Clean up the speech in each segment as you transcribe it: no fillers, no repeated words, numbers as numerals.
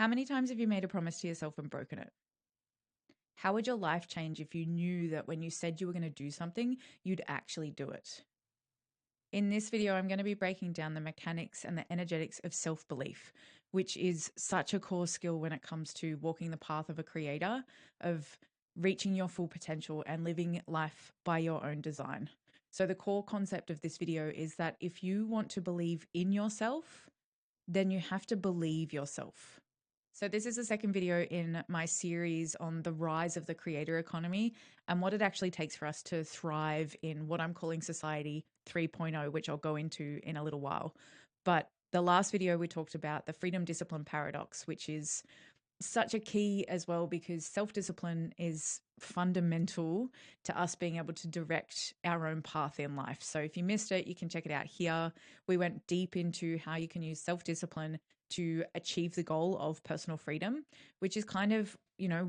How many times have you made a promise to yourself and broken it? How would your life change if you knew that when you said you were going to do something, you'd actually do it? In this video, I'm going to be breaking down the mechanics and the energetics of self-belief, which is such a core skill when it comes to walking the path of a creator, of reaching your full potential and living life by your own design. So the core concept of this video is that if you want to believe in yourself, then you have to believe yourself. So this is the second video in my series on the rise of the creator economy and what it actually takes for us to thrive in what I'm calling society 3.0, which I'll go into in a little while. But the last video we talked about the freedom discipline paradox, which is such a key as well because self-discipline is fundamental to us being able to direct our own path in life. So if you missed it, you can check it out here. We went deep into how you can use self-discipline to achieve the goal of personal freedom, which is kind of,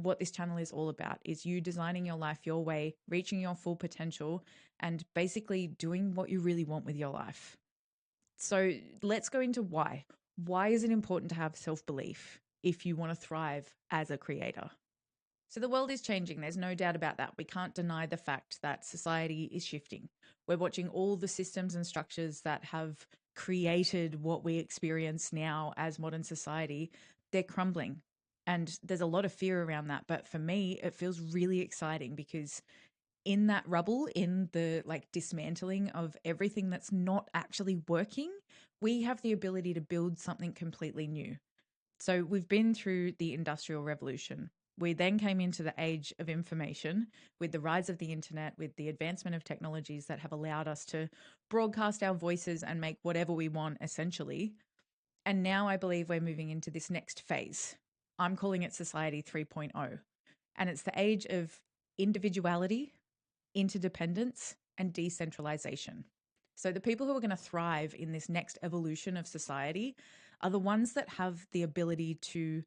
what this channel is all about, is you designing your life your way, reaching your full potential, and basically doing what you really want with your life. So let's go into why. Why is it important to have self-belief if you want to thrive as a creator? So the world is changing. There's no doubt about that. We can't deny the fact that society is shifting. We're watching all the systems and structures that have created what we experience now as modern society. They're crumbling. And there's a lot of fear around that. But for me, it feels really exciting because in that rubble, in the dismantling of everything that's not actually working, we have the ability to build something completely new. So we've been through the Industrial Revolution. We then came into the age of information with the rise of the internet, with the advancement of technologies that have allowed us to broadcast our voices and make whatever we want, essentially. And now I believe we're moving into this next phase. I'm calling it Society 3.0. And it's the age of individuality, interdependence, and decentralization. So the people who are going to thrive in this next evolution of society are the ones that have the ability to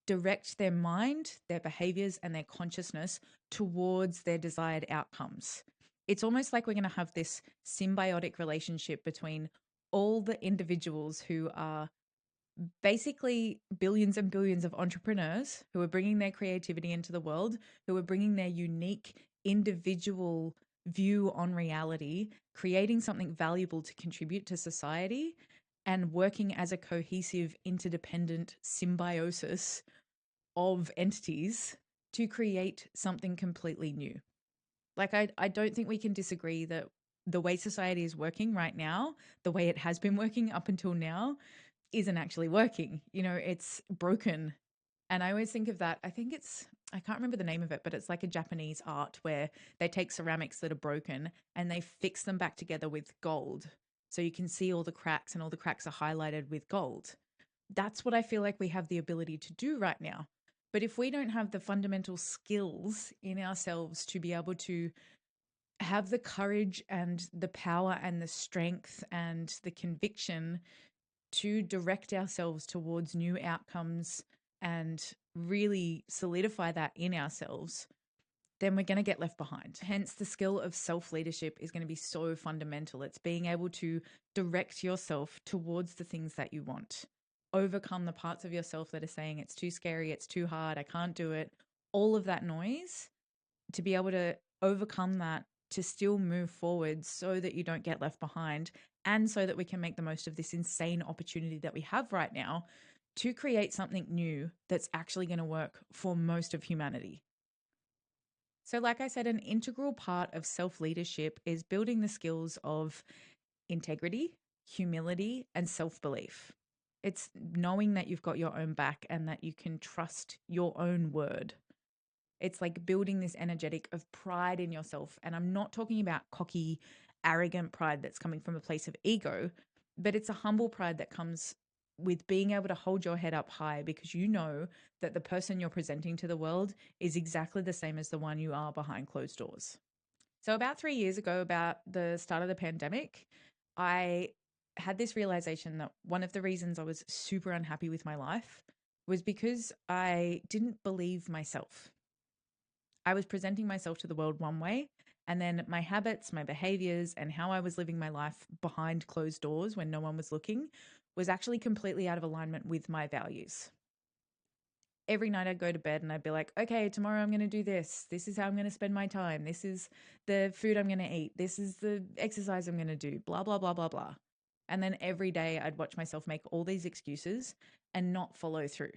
direct their mind, their behaviors, and their consciousness towards their desired outcomes. It's almost like we're going to have this symbiotic relationship between all the individuals who are basically billions and billions of entrepreneurs who are bringing their creativity into the world, who are bringing their unique individual view on reality, creating something valuable to contribute to society, and working as a cohesive, interdependent symbiosis of entities to create something completely new. I don't think we can disagree that the way society is working right now, the way it has been working up until now, isn't actually working. It's broken. And I always think of that. I can't remember the name of it, but it's like a Japanese art where they take ceramics that are broken and they fix them back together with gold. So you can see all the cracks and all the cracks are highlighted with gold. That's what I feel like we have the ability to do right now. But if we don't have the fundamental skills in ourselves to be able to have the courage and the power and the strength and the conviction to direct ourselves towards new outcomes and really solidify that in ourselves, then we're going to get left behind. Hence, the skill of self-leadership is going to be so fundamental. It's being able to direct yourself towards the things that you want, overcome the parts of yourself that are saying it's too scary, it's too hard, I can't do it, all of that noise, to be able to overcome that, to still move forward so that you don't get left behind and so that we can make the most of this insane opportunity that we have right now to create something new that's actually going to work for most of humanity. So like I said, an integral part of self-leadership is building the skills of integrity, humility, and self-belief. It's knowing that you've got your own back and that you can trust your own word. It's like building this energetic of pride in yourself. And I'm not talking about cocky, arrogant pride that's coming from a place of ego, but it's a humble pride that comes with being able to hold your head up high because you know that the person you're presenting to the world is exactly the same as the one you are behind closed doors. So about 3 years ago, about the start of the pandemic, I had this realization that one of the reasons I was super unhappy with my life was because I didn't believe myself. I was presenting myself to the world one way, and then my habits, my behaviors, and how I was living my life behind closed doors when no one was looking was actually completely out of alignment with my values. Every night I'd go to bed and I'd be like, okay, tomorrow I'm going to do this. This is how I'm going to spend my time. This is the food I'm going to eat. This is the exercise I'm going to do, blah, blah, blah, blah, blah. And then every day I'd watch myself make all these excuses and not follow through.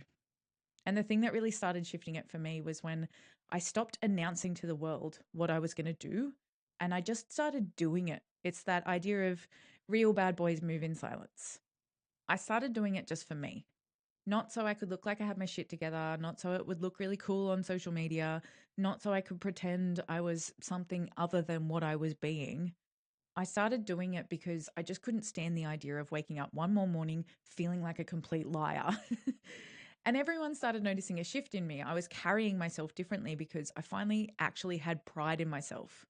And the thing that really started shifting it for me was when I stopped announcing to the world what I was going to do and I just started doing it. It's that idea of real bad boys move in silence. I started doing it just for me, not so I could look like I had my shit together, not so it would look really cool on social media, not so I could pretend I was something other than what I was being. I started doing it because I just couldn't stand the idea of waking up one more morning feeling like a complete liar. And everyone started noticing a shift in me. I was carrying myself differently because I finally actually had pride in myself.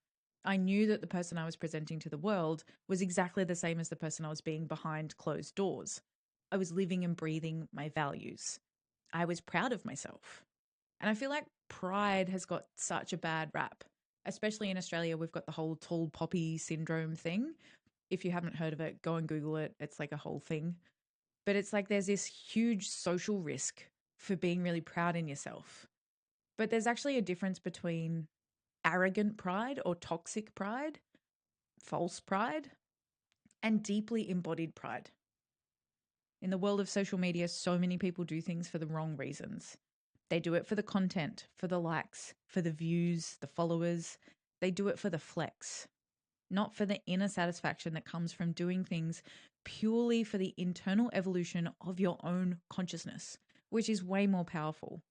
I knew that the person I was presenting to the world was exactly the same as the person I was being behind closed doors. I was living and breathing my values. I was proud of myself. And I feel like pride has got such a bad rap, especially in Australia. We've got the whole tall poppy syndrome thing. If you haven't heard of it, go and Google it. It's like a whole thing. But it's like there's this huge social risk for being really proud in yourself. But there's actually a difference between arrogant pride or toxic pride, false pride, and deeply embodied pride. In the world of social media, so many people do things for the wrong reasons. They do it for the content, for the likes, for the views, the followers. They do it for the flex, not for the inner satisfaction that comes from doing things purely for the internal evolution of your own consciousness, which is way more powerful.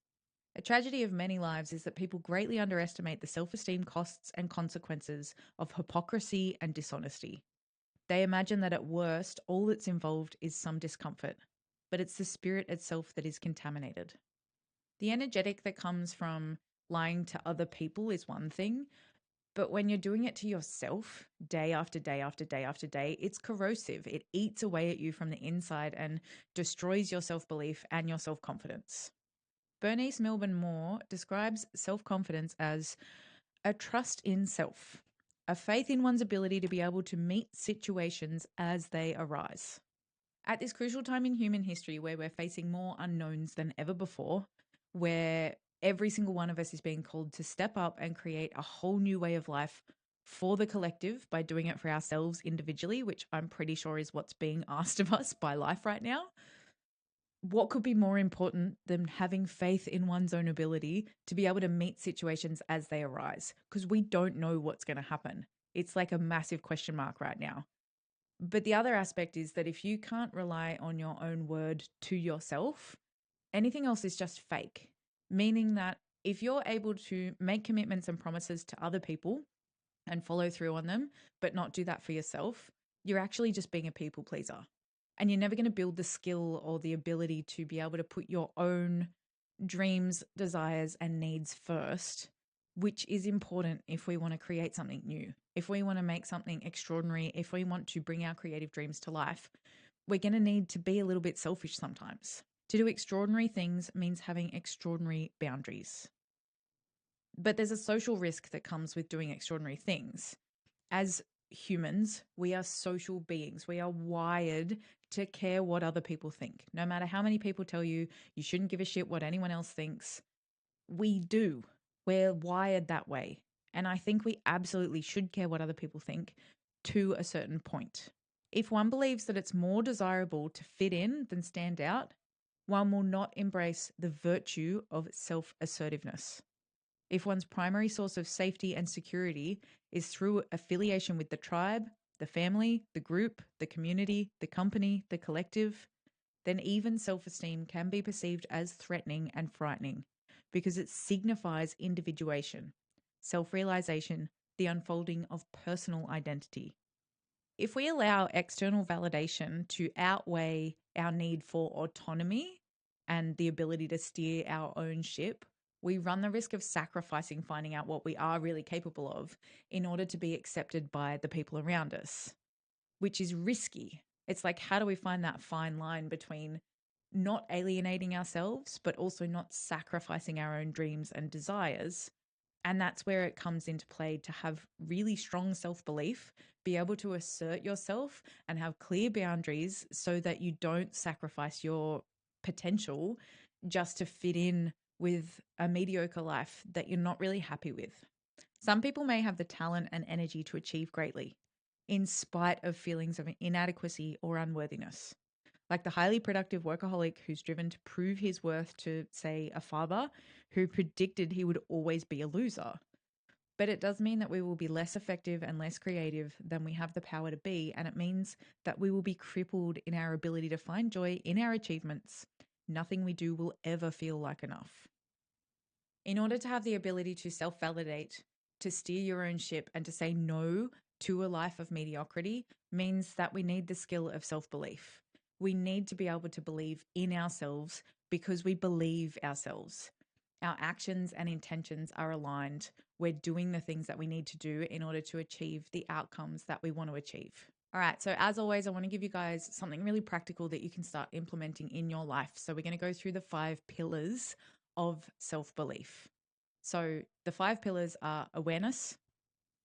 A tragedy of many lives is that people greatly underestimate the self-esteem costs and consequences of hypocrisy and dishonesty. They imagine that at worst, all that's involved is some discomfort, but it's the spirit itself that is contaminated. The energetic that comes from lying to other people is one thing, but when you're doing it to yourself day after day after day after day, it's corrosive. It eats away at you from the inside and destroys your self belief and your self confidence. Bernice Milburn Moore describes self confidence as a trust in self, a faith in one's ability to be able to meet situations as they arise. At this crucial time in human history where we're facing more unknowns than ever before, where every single one of us is being called to step up and create a whole new way of life for the collective by doing it for ourselves individually, which I'm pretty sure is what's being asked of us by life right now. What could be more important than having faith in one's own ability to be able to meet situations as they arise? Because we don't know what's going to happen. It's like a massive question mark right now. But the other aspect is that if you can't rely on your own word to yourself, anything else is just fake. Meaning that if you're able to make commitments and promises to other people and follow through on them, but not do that for yourself, you're actually just being a people pleaser. And you're never going to build the skill or the ability to be able to put your own dreams, desires, and needs first, which is important if we want to create something new, if we want to make something extraordinary, if we want to bring our creative dreams to life. We're going to need to be a little bit selfish sometimes. To do extraordinary things means having extraordinary boundaries. But there's a social risk that comes with doing extraordinary things. As humans, we are social beings. We are wired to care what other people think. No matter how many people tell you you shouldn't give a shit what anyone else thinks, we do. We're wired that way. And I think we absolutely should care what other people think to a certain point. If one believes that it's more desirable to fit in than stand out, one will not embrace the virtue of self assertiveness. If one's primary source of safety and security is through affiliation with the tribe, the family, the group, the community, the company, the collective, then even self esteem can be perceived as threatening and frightening because it signifies individuation, self realization, the unfolding of personal identity. If we allow external validation to outweigh our need for autonomy and the ability to steer our own ship, we run the risk of sacrificing finding out what we are really capable of in order to be accepted by the people around us, which is risky. It's like, how do we find that fine line between not alienating ourselves, but also not sacrificing our own dreams and desires? And that's where it comes into play to have really strong self-belief, be able to assert yourself and have clear boundaries so that you don't sacrifice your potential just to fit in with a mediocre life that you're not really happy with. Some people may have the talent and energy to achieve greatly, in spite of feelings of inadequacy or unworthiness. Like the highly productive workaholic who's driven to prove his worth to, say, a father who predicted he would always be a loser. But it does mean that we will be less effective and less creative than we have the power to be. And it means that we will be crippled in our ability to find joy in our achievements. Nothing we do will ever feel like enough. In order to have the ability to self-validate, to steer your own ship, and to say no to a life of mediocrity means that we need the skill of self-belief. We need to be able to believe in ourselves because we believe ourselves. Our actions and intentions are aligned. We're doing the things that we need to do in order to achieve the outcomes that we want to achieve. All right, so as always, I want to give you guys something really practical that you can start implementing in your life. So we're going to go through the 5 pillars of self-belief. So the 5 pillars are awareness,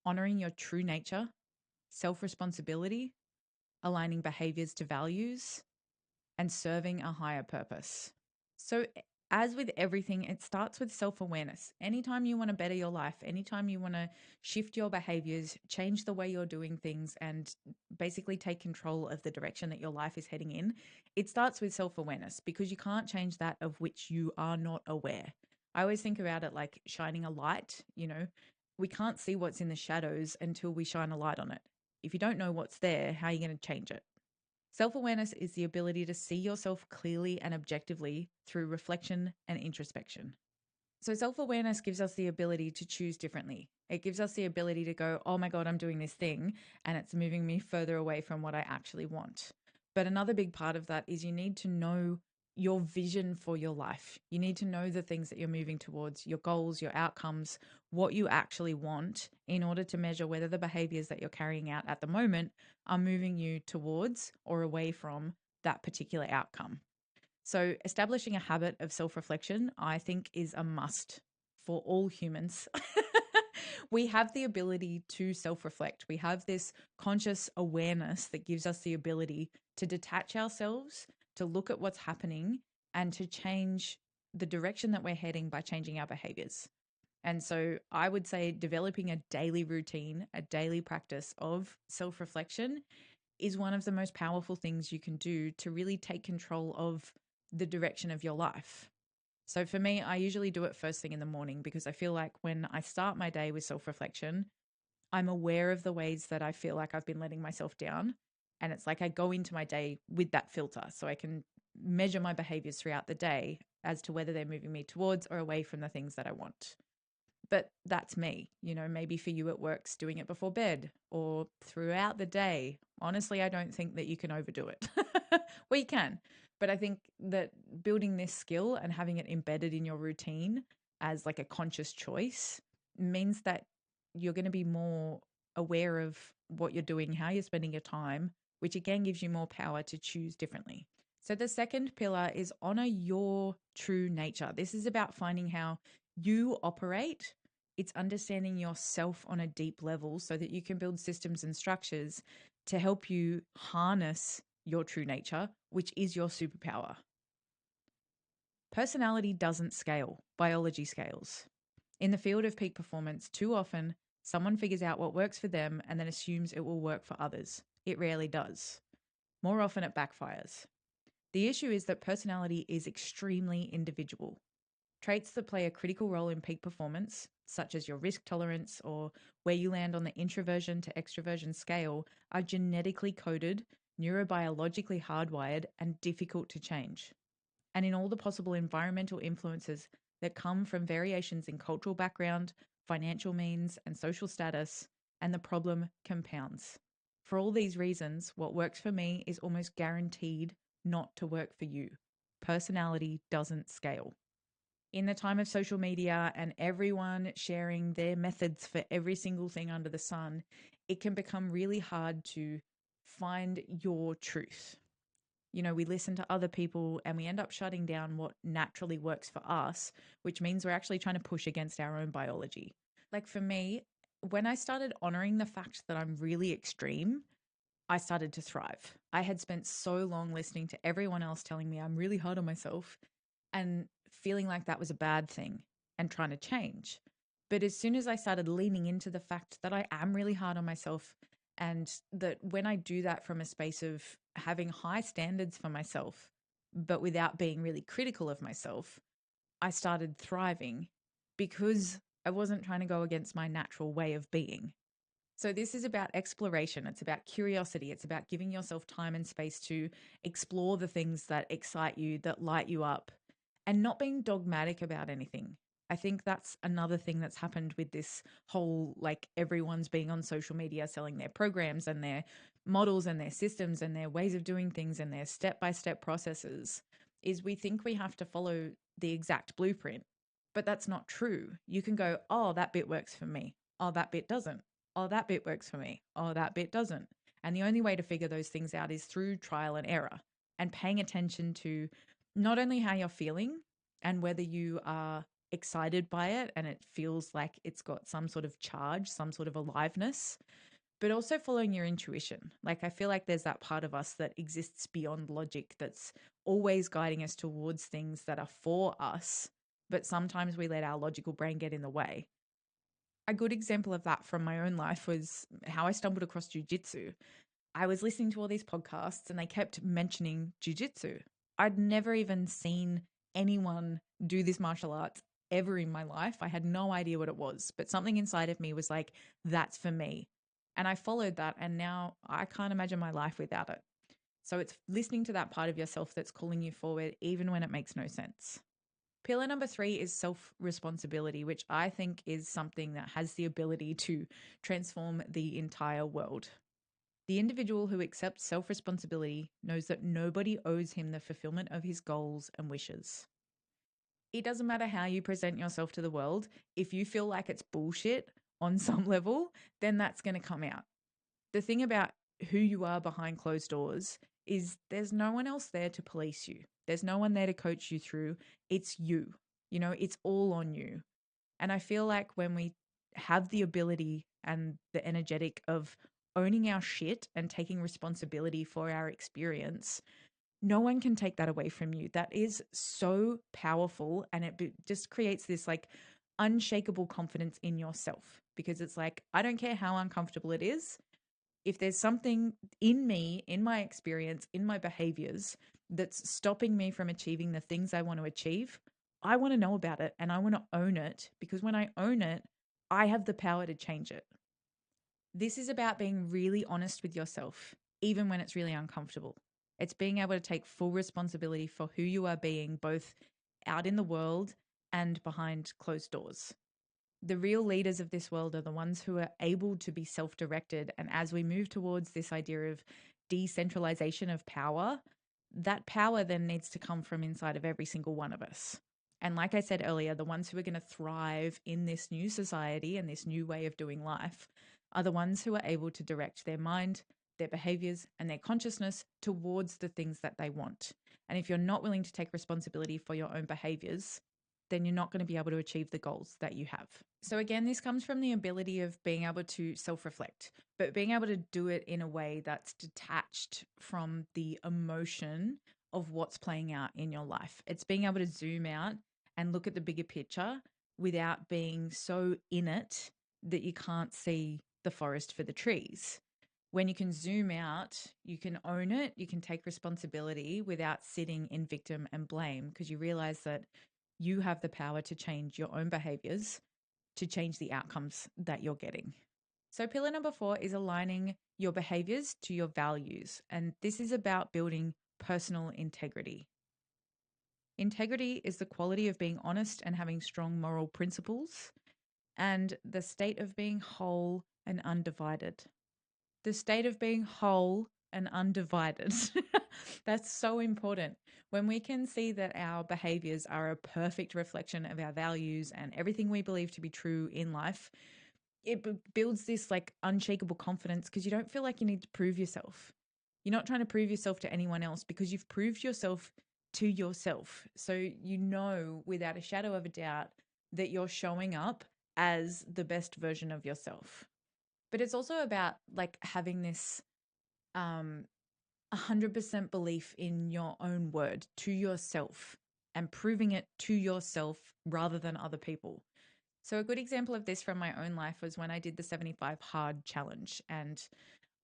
honoring your true nature, self-responsibility, aligning behaviors to values, and serving a higher purpose. So as with everything, it starts with self-awareness. Anytime you want to better your life, anytime you want to shift your behaviors, change the way you're doing things, and basically take control of the direction that your life is heading in, it starts with self-awareness because you can't change that of which you are not aware. I always think about it like shining a light, we can't see what's in the shadows until we shine a light on it. If you don't know what's there, how are you going to change it? Self-awareness is the ability to see yourself clearly and objectively through reflection and introspection. So self-awareness gives us the ability to choose differently. It gives us the ability to go, oh my God, I'm doing this thing and it's moving me further away from what I actually want. But another big part of that is you need to know your vision for your life. You need to know the things that you're moving towards, your goals, your outcomes, what you actually want in order to measure whether the behaviors that you're carrying out at the moment are moving you towards or away from that particular outcome. So establishing a habit of self-reflection, I think, is a must for all humans. We have the ability to self-reflect. We have this conscious awareness that gives us the ability to detach ourselves, to look at what's happening, and to change the direction that we're heading by changing our behaviors. And so I would say developing a daily routine, a daily practice of self-reflection is one of the most powerful things you can do to really take control of the direction of your life. So for me, I usually do it first thing in the morning because I feel like when I start my day with self-reflection, I'm aware of the ways that I feel like I've been letting myself down. And it's like I go into my day with that filter so I can measure my behaviors throughout the day as to whether they're moving me towards or away from the things that I want. But that's me. Maybe for you it works doing it before bed or throughout the day. Honestly, I don't think that you can overdo it. Well, you can, but I think that building this skill and having it embedded in your routine as like a conscious choice means that you're going to be more aware of what you're doing, how you're spending your time, which again gives you more power to choose differently. So the second pillar is honor your true nature. This is about finding how you operate. It's understanding yourself on a deep level so that you can build systems and structures to help you harness your true nature, which is your superpower. Personality doesn't scale, biology scales. In the field of peak performance, too often someone figures out what works for them and then assumes it will work for others. It rarely does. More often it backfires. The issue is that personality is extremely individual. Traits that play a critical role in peak performance, such as your risk tolerance or where you land on the introversion to extroversion scale, are genetically coded, neurobiologically hardwired, and difficult to change. And in all the possible environmental influences that come from variations in cultural background, financial means, and social status, and the problem compounds. For all these reasons, what works for me is almost guaranteed not to work for you. Personality doesn't scale. In the time of social media and everyone sharing their methods for every single thing under the sun, it can become really hard to find your truth. We listen to other people and we end up shutting down what naturally works for us, which means we're actually trying to push against our own biology. Like for me, when I started honoring the fact that I'm really extreme, I started to thrive. I had spent so long listening to everyone else telling me I'm really hard on myself and feeling like that was a bad thing and trying to change. But as soon as I started leaning into the fact that I am really hard on myself and that when I do that from a space of having high standards for myself, but without being really critical of myself, I started thriving because I wasn't trying to go against my natural way of being. So, this is about exploration. It's about curiosity. It's about giving yourself time and space to explore the things that excite you, that light you up, and not being dogmatic about anything. I think that's another thing that's happened with this whole like everyone's being on social media selling their programs and their models and their systems and their ways of doing things and their step by step processes. Is we think we have to follow the exact blueprint, but that's not true. You can go, oh, that bit works for me. Oh, that bit doesn't. Oh, that bit works for me. Oh, that bit doesn't. And the only way to figure those things out is through trial and error and paying attention to not only how you're feeling and whether you are excited by it and it feels like it's got some sort of charge, some sort of aliveness, but also following your intuition. Like, I feel like there's that part of us that exists beyond logic that's always guiding us towards things that are for us, but sometimes we let our logical brain get in the way. A good example of that from my own life was how I stumbled across jujitsu. I was listening to all these podcasts and they kept mentioning jujitsu. I'd never even seen anyone do this martial arts ever in my life. I had no idea what it was, but something inside of me was like, that's for me. And I followed that. And now I can't imagine my life without it. So it's listening to that part of yourself that's calling you forward, even when it makes no sense. Pillar number 3 is self responsibility, which I think is something that has the ability to transform the entire world. The individual who accepts self responsibility knows that nobody owes him the fulfillment of his goals and wishes. It doesn't matter how you present yourself to the world. If you feel like it's bullshit on some level, then that's going to come out. The thing about who you are behind closed doors is there's no one else there to police you. There's no one there to coach you through. It's you. You know, it's all on you. And I feel like when we have the ability and the energetic of owning our shit and taking responsibility for our experience, no one can take that away from you. That is so powerful. And it just creates this like unshakable confidence in yourself because it's like, I don't care how uncomfortable it is. If there's something in me, in my experience, in my behaviors that's stopping me from achieving the things I want to achieve, I want to know about it and I want to own it because when I own it, I have the power to change it. This is about being really honest with yourself, even when it's really uncomfortable. It's being able to take full responsibility for who you are being, both out in the world and behind closed doors. The real leaders of this world are the ones who are able to be self-directed. And as we move towards this idea of decentralization of power, that power then needs to come from inside of every single one of us. And like I said earlier, the ones who are going to thrive in this new society and this new way of doing life are the ones who are able to direct their mind, their behaviors, and their consciousness towards the things that they want. And if you're not willing to take responsibility for your own behaviors, then you're not going to be able to achieve the goals that you have. So again, this comes from the ability of being able to self-reflect, but being able to do it in a way that's detached from the emotion of what's playing out in your life. It's being able to zoom out and look at the bigger picture without being so in it that you can't see the forest for the trees. When you can zoom out, you can own it, you can take responsibility without sitting in victim and blame because you realize that you have the power to change your own behaviors to change the outcomes that you're getting. So, pillar number 4 is aligning your behaviors to your values. And this is about building personal integrity. Integrity is the quality of being honest and having strong moral principles, and the state of being whole and undivided. The state of being whole and undivided. That's so important. When we can see that our behaviors are a perfect reflection of our values and everything we believe to be true in life, it builds this like unshakable confidence because you don't feel like you need to prove yourself. You're not trying to prove yourself to anyone else because you've proved yourself to yourself. So you know without a shadow of a doubt that you're showing up as the best version of yourself. But it's also about like having this 100% belief in your own word to yourself and proving it to yourself rather than other people. So a good example of this from my own life was when I did the 75 hard challenge, and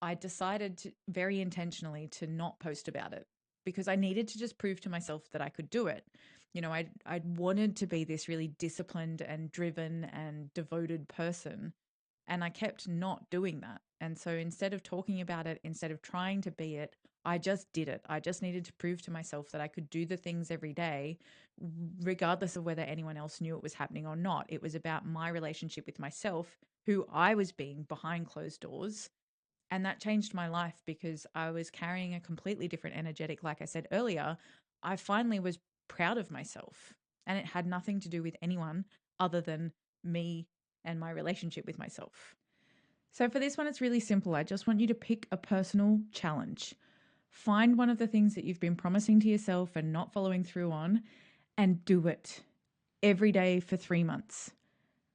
I decided very intentionally to not post about it because I needed to just prove to myself that I could do it. You know, I wanted to be this really disciplined and driven and devoted person, and I kept not doing that. And so instead of talking about it, instead of trying to be it, I just did it. I just needed to prove to myself that I could do the things every day, regardless of whether anyone else knew it was happening or not. It was about my relationship with myself, who I was being behind closed doors. And that changed my life because I was carrying a completely different energetic. Like I said earlier, I finally was proud of myself, and it had nothing to do with anyone other than me and my relationship with myself. So for this one, it's really simple. I just want you to pick a personal challenge. Find one of the things that you've been promising to yourself and not following through on, and do it every day for 3 months.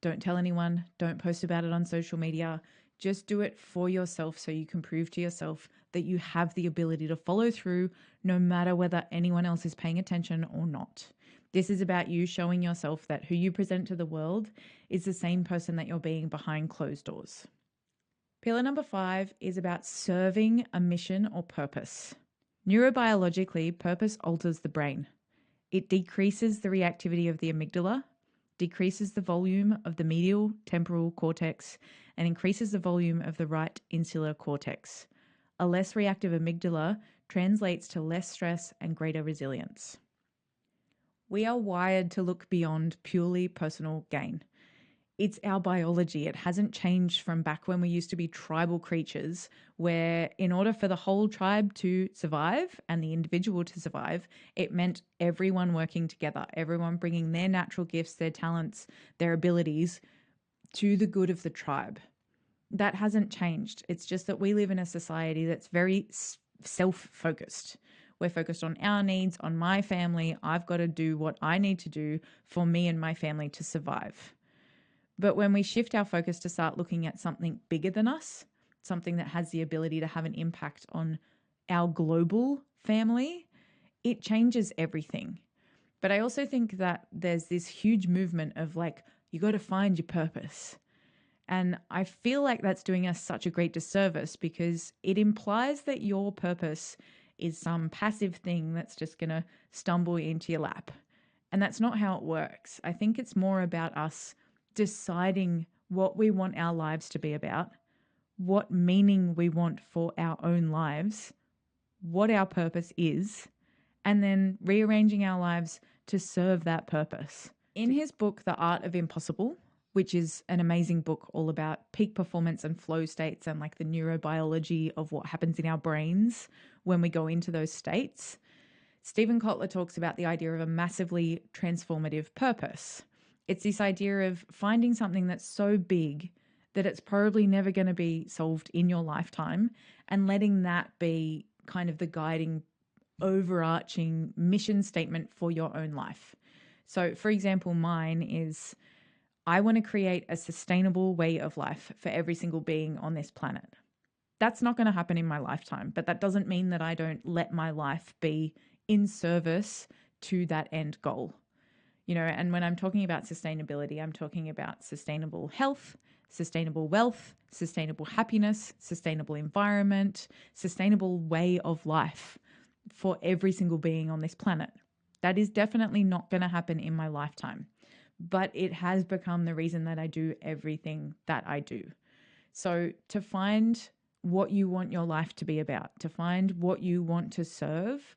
Don't tell anyone. Don't post about it on social media. Just do it for yourself so you can prove to yourself that you have the ability to follow through no matter whether anyone else is paying attention or not. This is about you showing yourself that who you present to the world is the same person that you're being behind closed doors. Pillar number 5 is about serving a mission or purpose. Neurobiologically, purpose alters the brain. It decreases the reactivity of the amygdala, decreases the volume of the medial temporal cortex, and increases the volume of the right insular cortex. A less reactive amygdala translates to less stress and greater resilience. We are wired to look beyond purely personal gain. It's our biology. It hasn't changed from back when we used to be tribal creatures, where in order for the whole tribe to survive and the individual to survive, it meant everyone working together, everyone bringing their natural gifts, their talents, their abilities to the good of the tribe. That hasn't changed. It's just that we live in a society that's very self-focused. We're focused on our needs, on my family. I've got to do what I need to do for me and my family to survive. But when we shift our focus to start looking at something bigger than us, something that has the ability to have an impact on our global family, it changes everything. But I also think that there's this huge movement of like, you got to find your purpose. And I feel like that's doing us such a great disservice because it implies that your purpose is some passive thing that's just going to stumble into your lap. And that's not how it works. I think it's more about us deciding what we want our lives to be about, what meaning we want for our own lives, what our purpose is, and then rearranging our lives to serve that purpose. In his book, The Art of Impossible, which is an amazing book all about peak performance and flow states and like the neurobiology of what happens in our brains when we go into those states, Stephen Kotler talks about the idea of a massively transformative purpose. It's this idea of finding something that's so big that it's probably never going to be solved in your lifetime and letting that be kind of the guiding, overarching mission statement for your own life. So, for example, mine is I want to create a sustainable way of life for every single being on this planet. That's not going to happen in my lifetime, but that doesn't mean that I don't let my life be in service to that end goal. You know, and when I'm talking about sustainability, I'm talking about sustainable health, sustainable wealth, sustainable happiness, sustainable environment, sustainable way of life for every single being on this planet. That is definitely not going to happen in my lifetime, but it has become the reason that I do everything that I do. So to find what you want your life to be about, to find what you want to serve,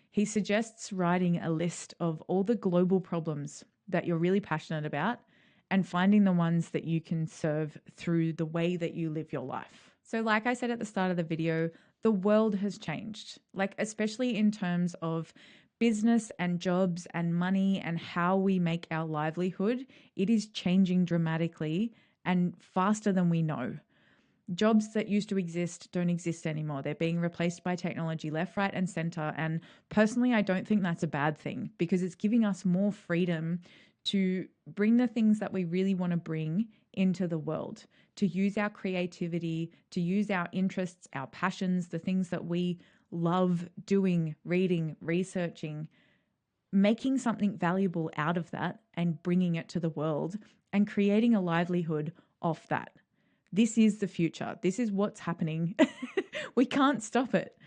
he suggests writing a list of all the global problems that you're really passionate about and finding the ones that you can serve through the way that you live your life. So like I said at the start of the video, the world has changed, like especially in terms of business and jobs and money and how we make our livelihood. It is changing dramatically and faster than we know. Jobs that used to exist don't exist anymore. They're being replaced by technology left, right, and center. And personally, I don't think that's a bad thing because it's giving us more freedom to bring the things that we really want to bring into the world, to use our creativity, to use our interests, our passions, the things that we love doing, reading, researching, making something valuable out of that and bringing it to the world and creating a livelihood off that. This is the future. This is what's happening. We can't stop it.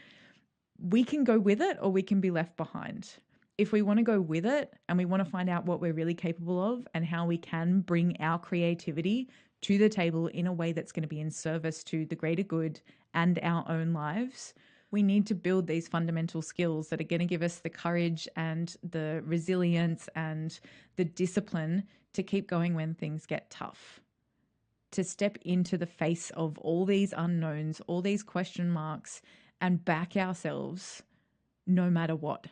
We can go with it or we can be left behind. If we want to go with it and we want to find out what we're really capable of and how we can bring our creativity to the table in a way that's going to be in service to the greater good and our own lives, we need to build these fundamental skills that are going to give us the courage and the resilience and the discipline to keep going when things get tough, to step into the face of all these unknowns, all these question marks, and back ourselves no matter what.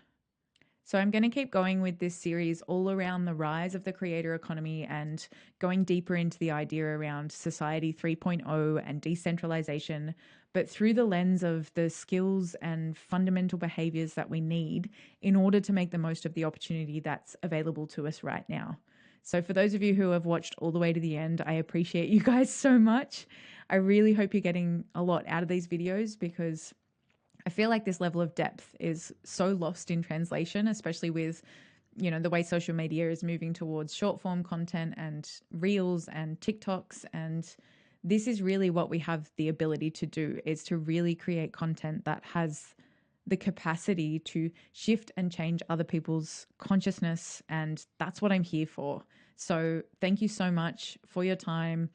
So I'm going to keep going with this series all around the rise of the creator economy and going deeper into the idea around society 3.0 and decentralization, but through the lens of the skills and fundamental behaviors that we need in order to make the most of the opportunity that's available to us right now. So for those of you who have watched all the way to the end, I appreciate you guys so much. I really hope you're getting a lot out of these videos because I feel like this level of depth is so lost in translation, especially with, you know, the way social media is moving towards short form content and reels and TikToks. And this is really what we have the ability to do, is to really create content that has the capacity to shift and change other people's consciousness. And that's what I'm here for. So thank you so much for your time.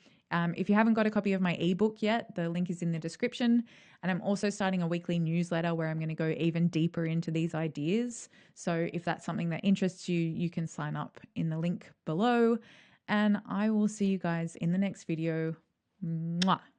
If you haven't got a copy of my ebook yet, the link is in the description. And I'm also starting a weekly newsletter where I'm going to go even deeper into these ideas. So if that's something that interests you, you can sign up in the link below. And I will see you guys in the next video. Mwah.